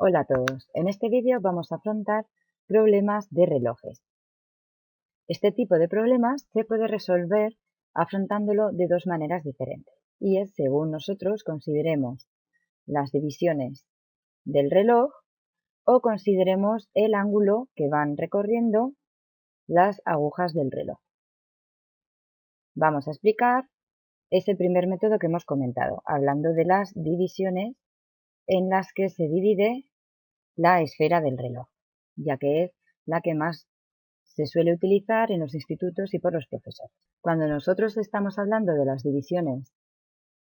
Hola a todos, en este vídeo vamos a afrontar problemas de relojes. Este tipo de problemas se puede resolver afrontándolo de dos maneras diferentes, y es según nosotros consideremos las divisiones del reloj o consideremos el ángulo que van recorriendo las agujas del reloj. Vamos a explicar ese primer método que hemos comentado, hablando de las divisiones en las que se divide la esfera del reloj, ya que es la que más se suele utilizar en los institutos y por los profesores. Cuando nosotros estamos hablando de las divisiones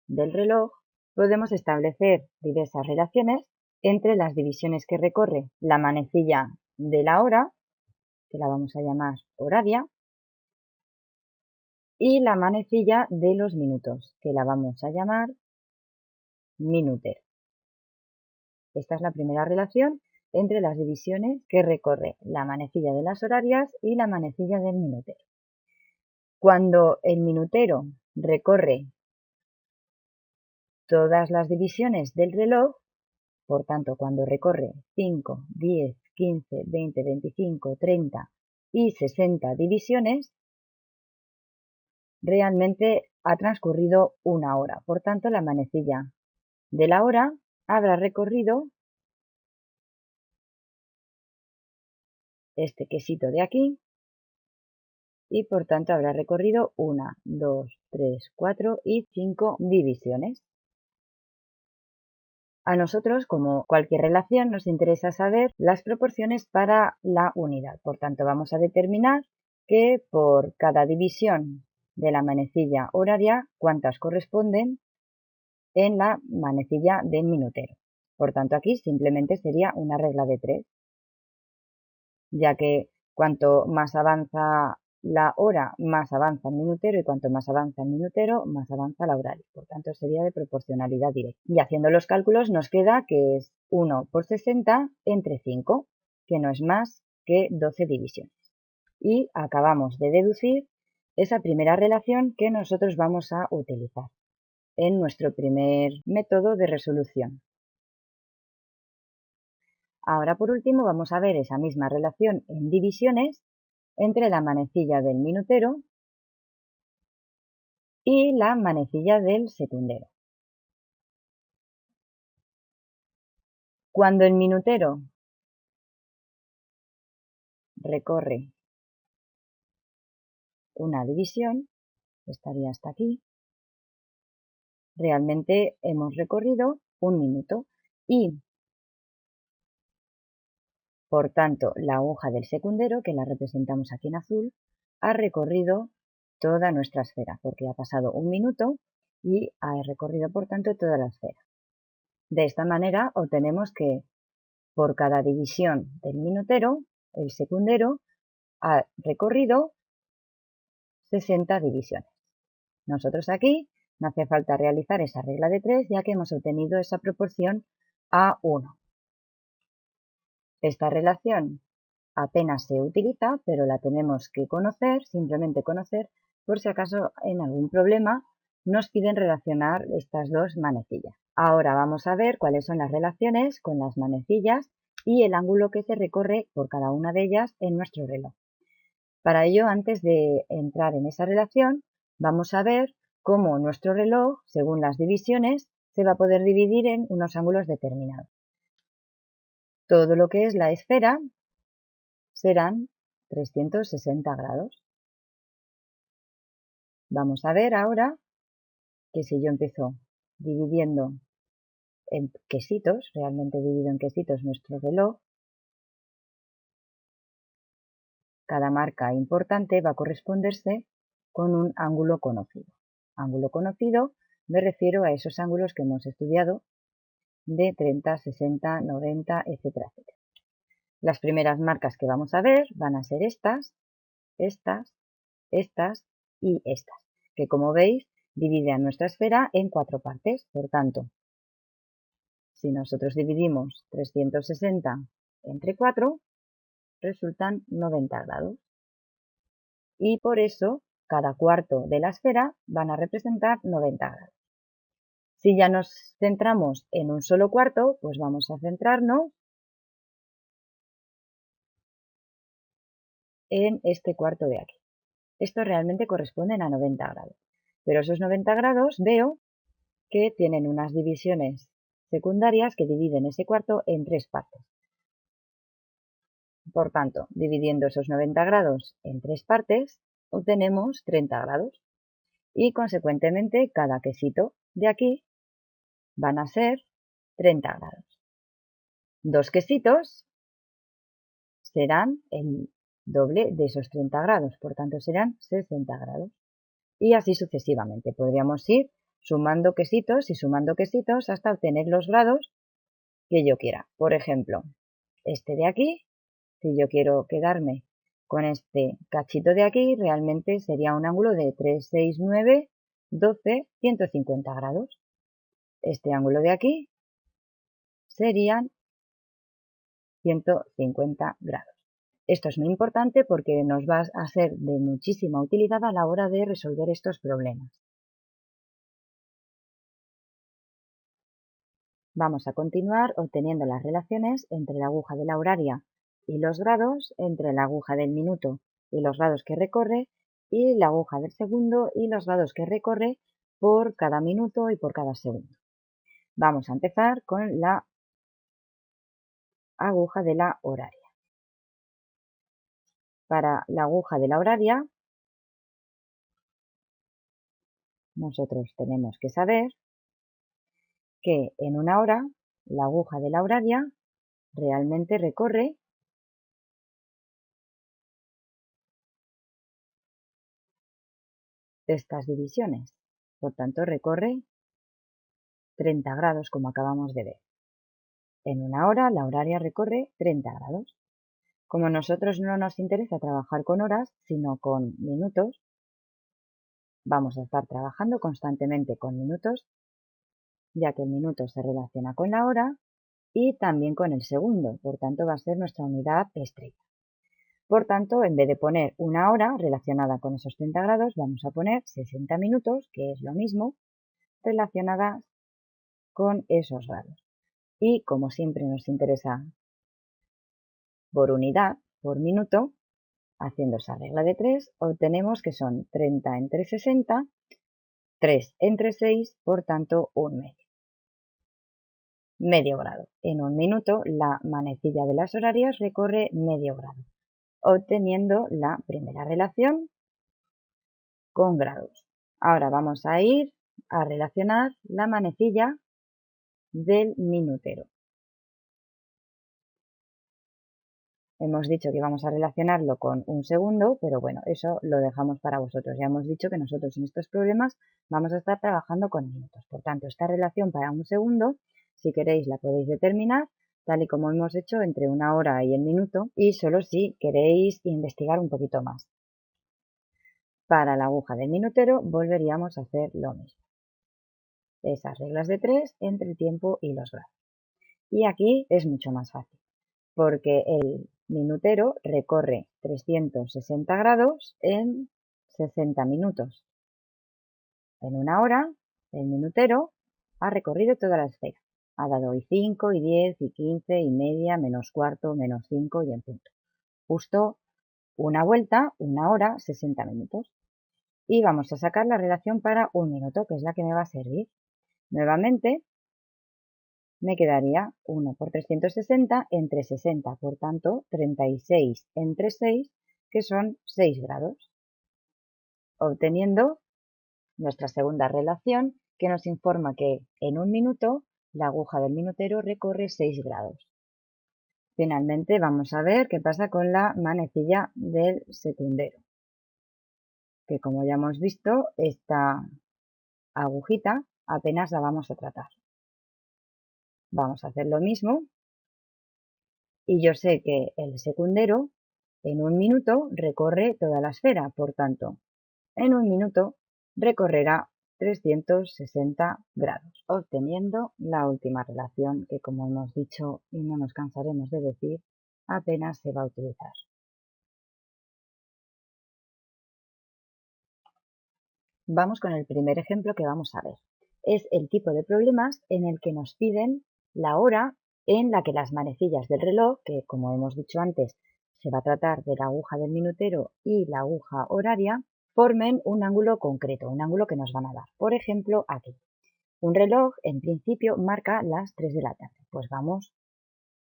del reloj, podemos establecer diversas relaciones entre las divisiones que recorre la manecilla de la hora, que la vamos a llamar horaria, y la manecilla de los minutos, que la vamos a llamar minutero. Esta es la primera relación entre las divisiones que recorre la manecilla de las horarias y la manecilla del minutero. Cuando el minutero recorre todas las divisiones del reloj, por tanto, cuando recorre 5, 10, 15, 20, 25, 30 y 60 divisiones, realmente ha transcurrido una hora. Por tanto, la manecilla de la hora habrá recorrido este quesito de aquí y por tanto habrá recorrido 1, 2, 3, 4 y 5 divisiones. A nosotros, como cualquier relación, nos interesa saber las proporciones para la unidad. Por tanto, vamos a determinar que por cada división de la manecilla horaria, cuántas corresponden en la manecilla del minutero. Por tanto, aquí simplemente sería una regla de 3, ya que cuanto más avanza la hora, más avanza el minutero, y cuanto más avanza el minutero, más avanza la horaria. Por tanto, sería de proporcionalidad directa. Y haciendo los cálculos nos queda que es 1 por 60 entre 5, que no es más que 12 divisiones. Y acabamos de deducir esa primera relación que nosotros vamos a utilizar en nuestro primer método de resolución. Ahora, por último, vamos a ver esa misma relación en divisiones entre la manecilla del minutero y la manecilla del secundero. Cuando el minutero recorre una división, estaría hasta aquí, realmente hemos recorrido un minuto y, por tanto, la aguja del secundero, que la representamos aquí en azul, ha recorrido toda nuestra esfera, porque ha pasado un minuto y ha recorrido, por tanto, toda la esfera. De esta manera obtenemos que por cada división del minutero, el secundero ha recorrido 60 divisiones. Nosotros aquí no hace falta realizar esa regla de 3, ya que hemos obtenido esa proporción a 1. Esta relación apenas se utiliza, pero la tenemos que conocer, simplemente conocer, por si acaso en algún problema nos piden relacionar estas dos manecillas. Ahora vamos a ver cuáles son las relaciones con las manecillas y el ángulo que se recorre por cada una de ellas en nuestro reloj. Para ello, antes de entrar en esa relación, vamos a ver cómo nuestro reloj, según las divisiones, se va a poder dividir en unos ángulos determinados. Todo lo que es la esfera serán 360 grados. Vamos a ver ahora que si yo empiezo dividiendo en quesitos, realmente divido en quesitos nuestro reloj, cada marca importante va a corresponderse con un ángulo conocido. Ángulo conocido me refiero a esos ángulos que hemos estudiado de 30, 60, 90, etcétera, etcétera. Las primeras marcas que vamos a ver van a ser estas, estas, estas y estas, que como veis dividen nuestra esfera en 4 partes. Por tanto, si nosotros dividimos 360 entre 4, resultan 90 grados. Y por eso cada cuarto de la esfera van a representar 90 grados. Si ya nos centramos en un solo cuarto, pues vamos a centrarnos en este cuarto de aquí. Estos realmente corresponden a 90 grados, pero esos 90 grados veo que tienen unas divisiones secundarias que dividen ese cuarto en 3 partes. Por tanto, dividiendo esos 90 grados en 3 partes, obtenemos 30 grados. Y, consecuentemente, cada quesito de aquí van a ser 30 grados. 2 quesitos serán el doble de esos 30 grados, por tanto serán 60 grados. Y así sucesivamente. Podríamos ir sumando quesitos y sumando quesitos hasta obtener los grados que yo quiera. Por ejemplo, este de aquí, si yo quiero quedarme con este cachito de aquí, realmente sería un ángulo de 3, 6, 9, 12, 150 grados. Este ángulo de aquí serían 150 grados. Esto es muy importante porque nos va a ser de muchísima utilidad a la hora de resolver estos problemas. Vamos a continuar obteniendo las relaciones entre la aguja de la horaria y los grados, entre la aguja del minuto y los grados que recorre, y la aguja del segundo y los grados que recorre por cada minuto y por cada segundo. Vamos a empezar con la aguja de la horaria. Para la aguja de la horaria, nosotros tenemos que saber que en una hora la aguja de la horaria realmente recorre estas divisiones. Por tanto, recorre 30 grados, como acabamos de ver. En una hora la horaria recorre 30 grados. Como a nosotros no nos interesa trabajar con horas, sino con minutos, vamos a estar trabajando constantemente con minutos, ya que el minuto se relaciona con la hora y también con el segundo, por tanto va a ser nuestra unidad estrella. Por tanto, en vez de poner una hora relacionada con esos 30 grados, vamos a poner 60 minutos, que es lo mismo, relacionadas con esos grados. Y como siempre nos interesa por unidad, por minuto, haciendo esa regla de 3, obtenemos que son 30 entre 60, 3 entre 6, por tanto, un medio. Medio grado. En un minuto, la manecilla de las horarias recorre medio grado, obteniendo la primera relación con grados. Ahora vamos a ir a relacionar la manecilla del minutero. Hemos dicho que íbamos a relacionarlo con un segundo, pero bueno, eso lo dejamos para vosotros. Ya hemos dicho que nosotros en estos problemas vamos a estar trabajando con minutos. Por tanto, esta relación para un segundo, si queréis, la podéis determinar tal y como hemos hecho entre una hora y el minuto, y solo si queréis investigar un poquito más. Para la aguja del minutero volveríamos a hacer lo mismo. Esas reglas de 3 entre el tiempo y los grados. Y aquí es mucho más fácil, porque el minutero recorre 360 grados en 60 minutos. En una hora, el minutero ha recorrido toda la esfera. Ha dado y 5, y 10, y 15, y media, menos cuarto, menos 5 y en punto. Justo una vuelta, una hora, 60 minutos. Y vamos a sacar la relación para un minuto, que es la que me va a servir. Nuevamente, me quedaría 1 por 360 entre 60, por tanto 36 entre 6, que son 6 grados, obteniendo nuestra segunda relación, que nos informa que en un minuto la aguja del minutero recorre 6 grados. Finalmente vamos a ver qué pasa con la manecilla del secundero, que como ya hemos visto, esta agujita apenas la vamos a tratar. Vamos a hacer lo mismo y yo sé que el secundero en un minuto recorre toda la esfera, por tanto, en un minuto recorrerá 360 grados, obteniendo la última relación que, como hemos dicho y no nos cansaremos de decir, apenas se va a utilizar. Vamos con el primer ejemplo que vamos a ver. Es el tipo de problemas en el que nos piden la hora en la que las manecillas del reloj, que como hemos dicho antes, se va a tratar de la aguja del minutero y la aguja horaria, formen un ángulo concreto, un ángulo que nos van a dar. Por ejemplo, aquí. Un reloj, en principio, marca las 3 de la tarde. Pues vamos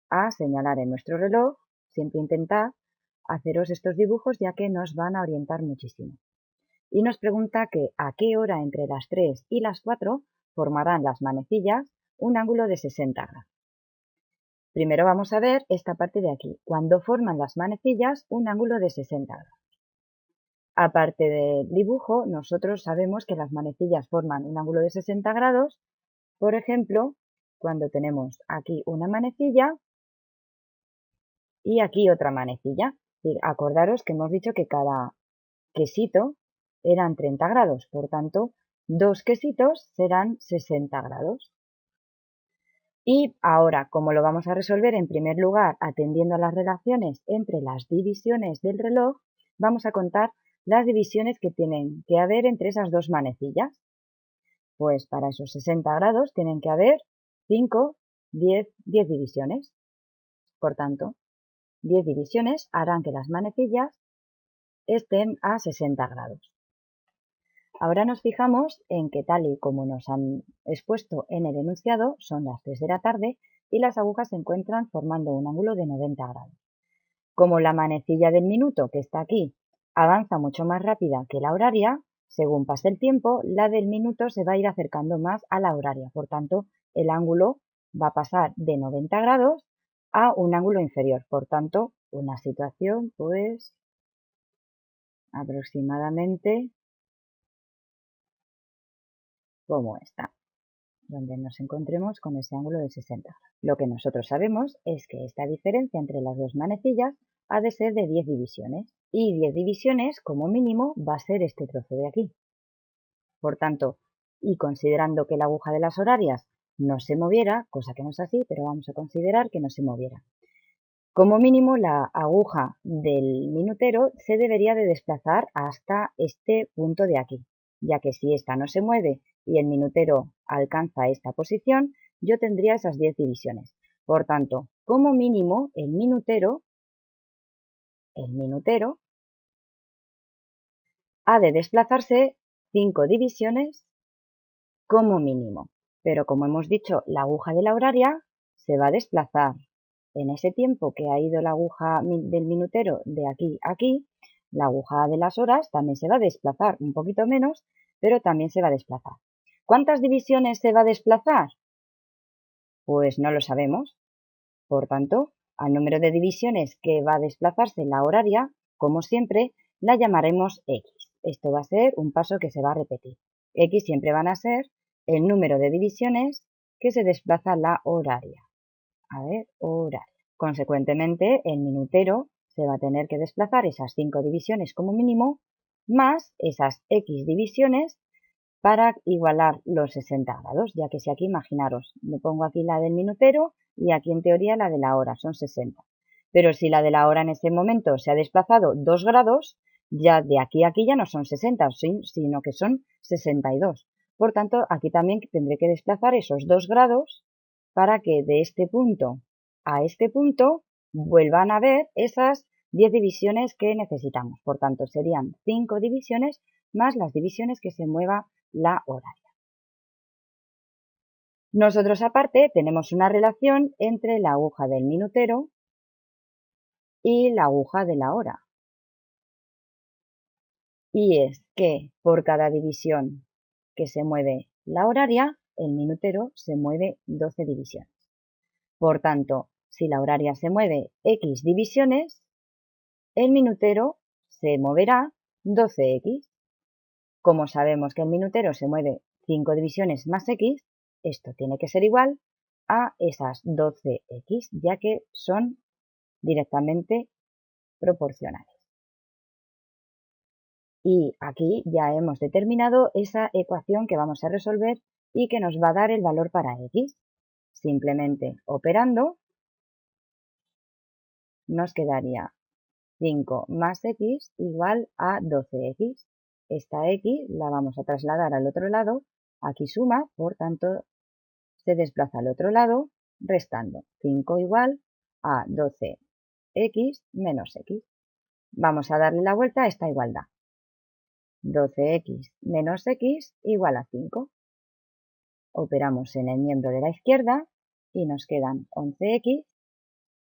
a señalar en nuestro reloj, siempre intentad haceros estos dibujos ya que nos van a orientar muchísimo. Y nos pregunta que a qué hora entre las 3 y las 4 formarán las manecillas un ángulo de 60 grados. Primero vamos a ver esta parte de aquí, cuando forman las manecillas un ángulo de 60 grados. Aparte del dibujo, nosotros sabemos que las manecillas forman un ángulo de 60 grados, por ejemplo, cuando tenemos aquí una manecilla y aquí otra manecilla. Acordaros que hemos dicho que cada quesito eran 30 grados, por tanto, dos quesitos serán 60 grados. Y ahora, como lo vamos a resolver en primer lugar atendiendo a las relaciones entre las divisiones del reloj, vamos a contar las divisiones que tienen que haber entre esas dos manecillas. Pues para esos 60 grados tienen que haber 5, 10 divisiones. Por tanto, 10 divisiones harán que las manecillas estén a 60 grados. Ahora nos fijamos en que tal y como nos han expuesto en el enunciado, son las 3 de la tarde y las agujas se encuentran formando un ángulo de 90 grados. Como la manecilla del minuto que está aquí avanza mucho más rápida que la horaria, según pase el tiempo, la del minuto se va a ir acercando más a la horaria. Por tanto, el ángulo va a pasar de 90 grados a un ángulo inferior. Por tanto, una situación pues aproximadamente como esta, donde nos encontremos con ese ángulo de 60 grados. Lo que nosotros sabemos es que esta diferencia entre las dos manecillas ha de ser de 10 divisiones. Y 10 divisiones, como mínimo, va a ser este trozo de aquí. Por tanto, y considerando que la aguja de las horarias no se moviera, cosa que no es así, pero vamos a considerar que no se moviera. Como mínimo, la aguja del minutero se debería de desplazar hasta este punto de aquí, ya que si esta no se mueve y el minutero alcanza esta posición, yo tendría esas 10 divisiones. Por tanto, como mínimo, el minutero ha de desplazarse 5 divisiones como mínimo. Pero como hemos dicho, la aguja de la horaria se va a desplazar. En ese tiempo que ha ido la aguja del minutero de aquí a aquí, la aguja de las horas también se va a desplazar, un poquito menos, pero también se va a desplazar. ¿Cuántas divisiones se va a desplazar? Pues no lo sabemos. Por tanto, al número de divisiones que va a desplazarse la horaria, como siempre, la llamaremos X. Esto va a ser un paso que se va a repetir. X siempre van a ser el número de divisiones que se desplaza la horaria. A ver, horaria. Consecuentemente, el minutero se va a tener que desplazar esas 5 divisiones como mínimo, más esas X divisiones para igualar los 60 grados, ya que si aquí, imaginaros, me pongo aquí la del minutero y aquí en teoría la de la hora, son 60. Pero si la de la hora en ese momento se ha desplazado 2 grados, ya de aquí a aquí ya no son 60, sino que son 62. Por tanto, aquí también tendré que desplazar esos 2 grados para que de este punto a este punto vuelvan a ver esas 10 divisiones que necesitamos. Por tanto, serían 5 divisiones más las divisiones que se mueva la horaria. Nosotros aparte tenemos una relación entre la aguja del minutero y la aguja de la hora. Y es que por cada división que se mueve la horaria, el minutero se mueve 12 divisiones. Por tanto, si la horaria se mueve X divisiones, el minutero se moverá 12X. Como sabemos que el minutero se mueve 5 divisiones más X, esto tiene que ser igual a esas 12X, ya que son directamente proporcionales. Y aquí ya hemos determinado esa ecuación que vamos a resolver y que nos va a dar el valor para X. Simplemente operando nos quedaría 5 más X igual a 12X. Esta X la vamos a trasladar al otro lado, aquí suma, por tanto se desplaza al otro lado, restando 5 igual a 12 12x menos x. Vamos a darle la vuelta a esta igualdad. 12x menos x igual a 5. Operamos en el miembro de la izquierda y nos quedan 11x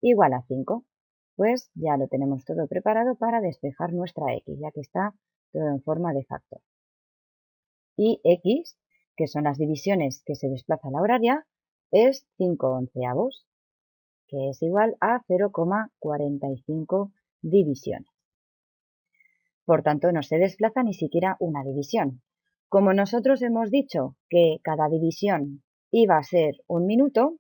igual a 5. Pues ya lo tenemos todo preparado para despejar nuestra x, ya que está todo en forma de factor. Y x, que son las divisiones que se desplaza la horaria, es 5/11, que es igual a 0,45 divisiones. Por tanto, no se desplaza ni siquiera una división. Como nosotros hemos dicho que cada división iba a ser un minuto,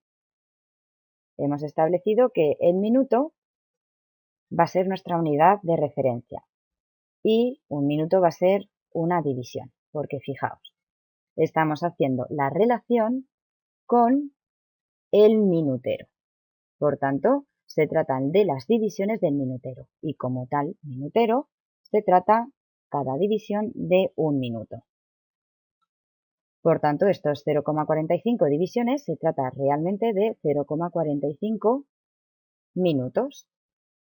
hemos establecido que el minuto va a ser nuestra unidad de referencia y un minuto va a ser una división, porque fijaos, estamos haciendo la relación con el minutero. Por tanto, se tratan de las divisiones del minutero y como tal minutero se trata cada división de un minuto. Por tanto, estos 0,45 divisiones se trata realmente de 0,45 minutos.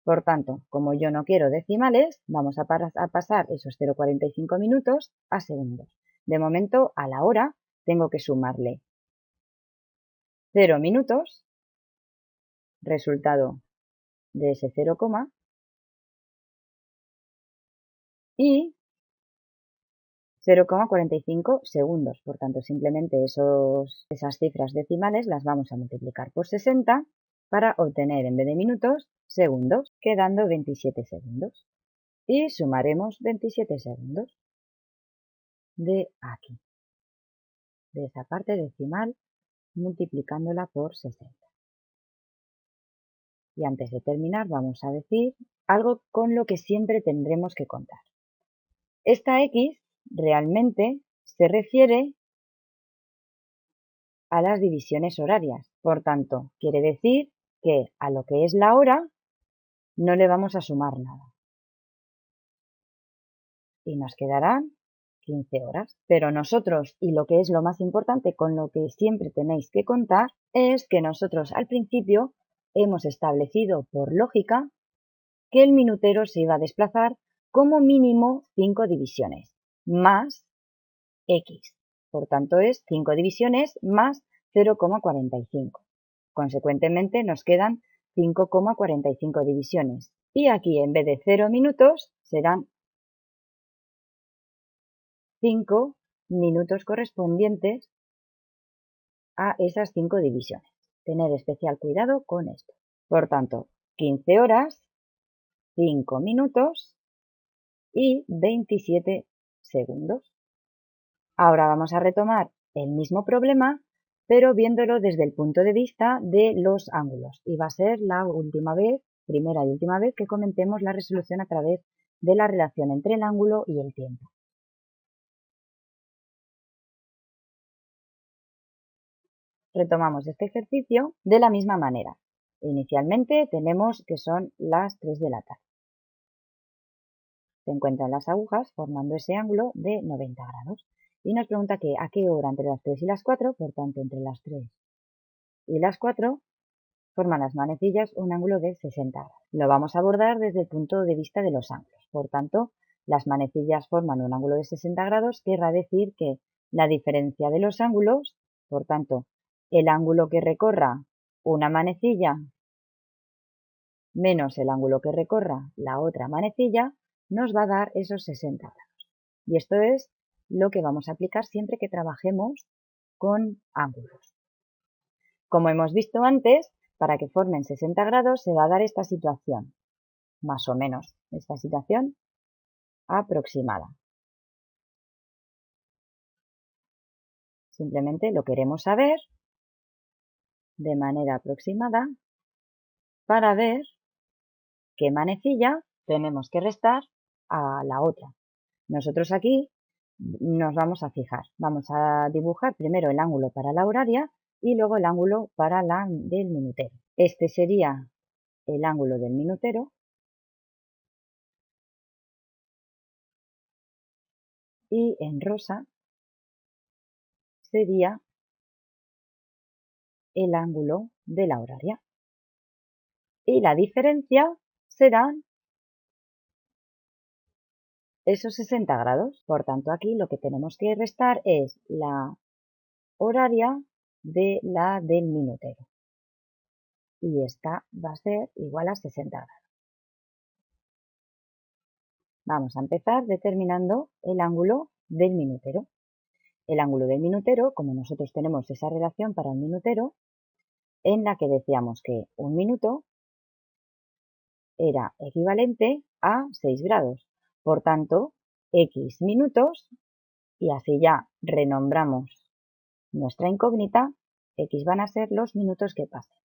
Por tanto, como yo no quiero decimales, vamos a pasar esos 0,45 minutos a segundos. De momento, a la hora, tengo que sumarle 0 minutos, resultado de ese 0, y 0,45 segundos. Por tanto, simplemente esas cifras decimales las vamos a multiplicar por 60 para obtener, en vez de minutos, segundos, quedando 27 segundos. Y sumaremos 27 segundos de aquí, de esa parte decimal, multiplicándola por 60. Y antes de terminar, vamos a decir algo con lo que siempre tendremos que contar. Esta x realmente se refiere a las divisiones horarias. Por tanto, quiere decir que a lo que es la hora no le vamos a sumar nada. Y nos quedarán 15 horas. Pero nosotros, y lo que es lo más importante, con lo que siempre tenéis que contar, es que nosotros al principio hemos establecido por lógica que el minutero se iba a desplazar como mínimo 5 divisiones, más x. Por tanto, es 5 divisiones más 0,45. Consecuentemente, nos quedan 5,45 divisiones. Y aquí, en vez de 0 minutos, serán 5 minutos correspondientes a esas 5 divisiones. Tener especial cuidado con esto. Por tanto, 15 horas, 5 minutos y 27 segundos. Ahora vamos a retomar el mismo problema, pero viéndolo desde el punto de vista de los ángulos. Y va a ser la primera y última vez que comentemos la resolución a través de la relación entre el ángulo y el tiempo. Retomamos este ejercicio de la misma manera. Inicialmente tenemos que son las 3 de la tarde. Se encuentran las agujas formando ese ángulo de 90 grados. Y nos pregunta que a qué hora entre las 3 y las 4, por tanto entre las 3 y las 4, forman las manecillas un ángulo de 60 grados. Lo vamos a abordar desde el punto de vista de los ángulos. Por tanto, las manecillas forman un ángulo de 60 grados, querrá decir que la diferencia de los ángulos, por tanto, el ángulo que recorra una manecilla menos el ángulo que recorra la otra manecilla, nos va a dar esos 60 grados. Y esto es lo que vamos a aplicar siempre que trabajemos con ángulos. Como hemos visto antes, para que formen 60 grados se va a dar esta situación, más o menos, esta situación aproximada. Simplemente lo queremos saber de manera aproximada para ver qué manecilla tenemos que restar a la otra. Nosotros aquí nos vamos a fijar, vamos a dibujar primero el ángulo para la horaria y luego el ángulo para la del minutero. Este sería el ángulo del minutero y en rosa sería el ángulo de la horaria. Y la diferencia serán esos 60 grados. Por tanto, aquí lo que tenemos que restar es la horaria de la del minutero. Y esta va a ser igual a 60 grados. Vamos a empezar determinando el ángulo del minutero. El ángulo del minutero, como nosotros tenemos esa relación para el minutero, en la que decíamos que un minuto era equivalente a 6 grados. Por tanto, x minutos, y así ya renombramos nuestra incógnita, x van a ser los minutos que pasen.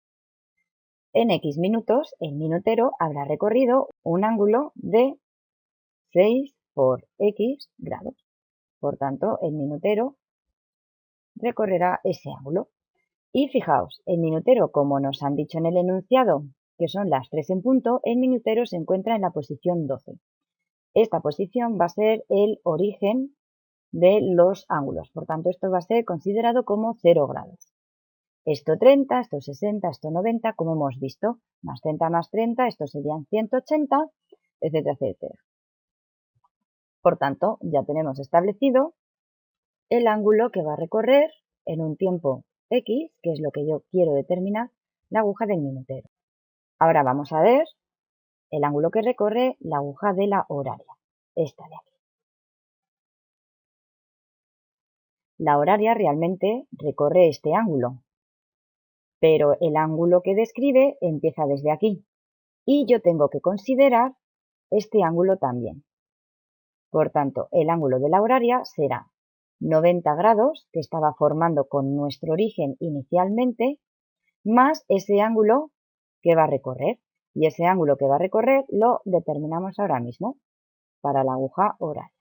En x minutos, el minutero habrá recorrido un ángulo de 6 por x grados. Por tanto, el minutero recorrerá ese ángulo. Y fijaos, el minutero, como nos han dicho en el enunciado, que son las 3 en punto, el minutero se encuentra en la posición 12. Esta posición va a ser el origen de los ángulos. Por tanto, esto va a ser considerado como 0 grados. Esto 30, esto 60, esto 90, como hemos visto, más 30 más 30, esto serían 180, etcétera, etcétera. Por tanto, ya tenemos establecido el ángulo que va a recorrer en un tiempo X, que es lo que yo quiero determinar, la aguja del minutero. Ahora vamos a ver el ángulo que recorre la aguja de la horaria, esta de aquí. La horaria realmente recorre este ángulo, pero el ángulo que describe empieza desde aquí y yo tengo que considerar este ángulo también. Por tanto, el ángulo de la horaria será 90 grados, que estaba formando con nuestro origen inicialmente, más ese ángulo que va a recorrer. Y ese ángulo que va a recorrer lo determinamos ahora mismo para la aguja horaria.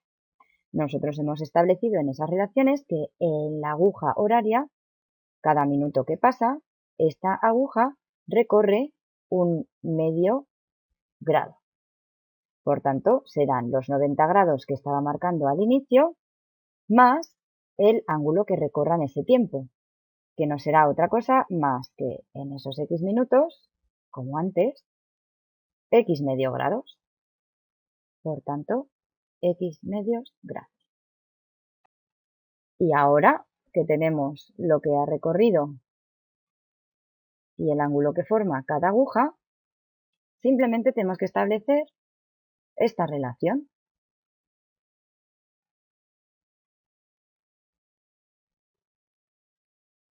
Nosotros hemos establecido en esas relaciones que en la aguja horaria, cada minuto que pasa, esta aguja recorre un medio grado. Por tanto, serán los 90 grados que estaba marcando al inicio, más el ángulo que recorra en ese tiempo, que no será otra cosa más que en esos x minutos, como antes, x medio grados. Por tanto, x medios grados. Y ahora que tenemos lo que ha recorrido y el ángulo que forma cada aguja, simplemente tenemos que establecer esta relación.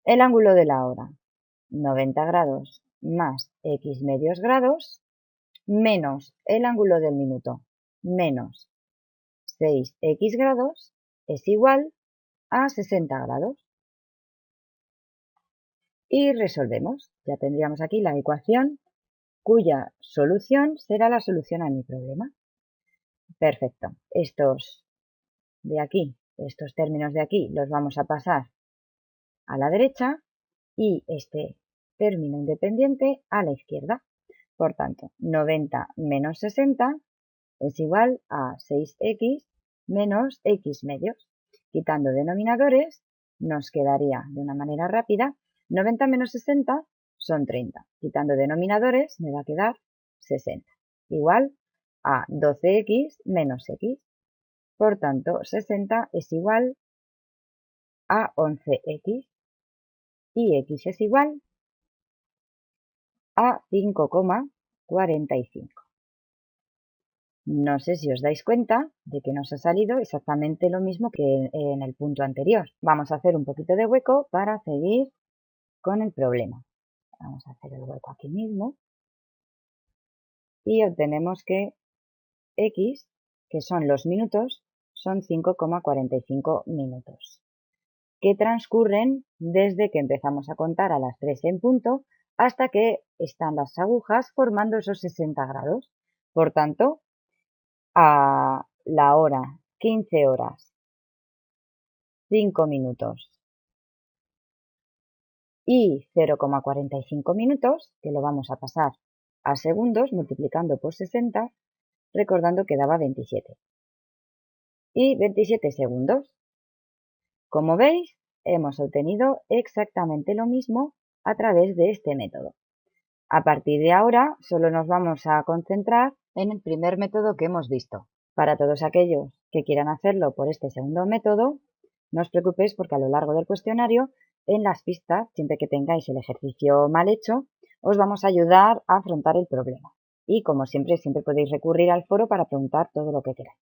El ángulo de la hora, 90 grados más x medios grados, menos el ángulo del minuto, menos 6x grados, es igual a 60 grados. Y resolvemos. Ya tendríamos aquí la ecuación cuya solución será la solución a mi problema. Perfecto. Estos de aquí, estos términos de aquí, los vamos a pasar a la derecha y este término independiente a la izquierda. Por tanto, 90 menos 60 es igual a 6x menos x medios. Quitando denominadores, nos quedaría de una manera rápida 90 menos 60 son 30. Quitando denominadores me va a quedar 60. Igual a 12x menos x. Por tanto, 60 es igual a 11x y x es igual a 5,45. No sé si os dais cuenta de que nos ha salido exactamente lo mismo que en el punto anterior. Vamos a hacer un poquito de hueco para seguir con el problema. Vamos a hacer el hueco aquí mismo. Y obtenemos que x, que son los minutos, son 5,45 minutos, que transcurren desde que empezamos a contar a las 3 en punto hasta que están las agujas formando esos 60 grados. Por tanto, a la hora 15 horas 5 minutos y 0,45 minutos, que lo vamos a pasar a segundos multiplicando por 60, recordando que daba 27. Y 27 segundos. Como veis, hemos obtenido exactamente lo mismo a través de este método. A partir de ahora, solo nos vamos a concentrar en el primer método que hemos visto. Para todos aquellos que quieran hacerlo por este segundo método, no os preocupéis porque a lo largo del cuestionario, en las pistas, siempre que tengáis el ejercicio mal hecho, os vamos a ayudar a afrontar el problema. Y como siempre podéis recurrir al foro para preguntar todo lo que queráis.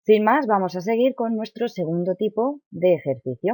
Sin más, vamos a seguir con nuestro segundo tipo de ejercicio.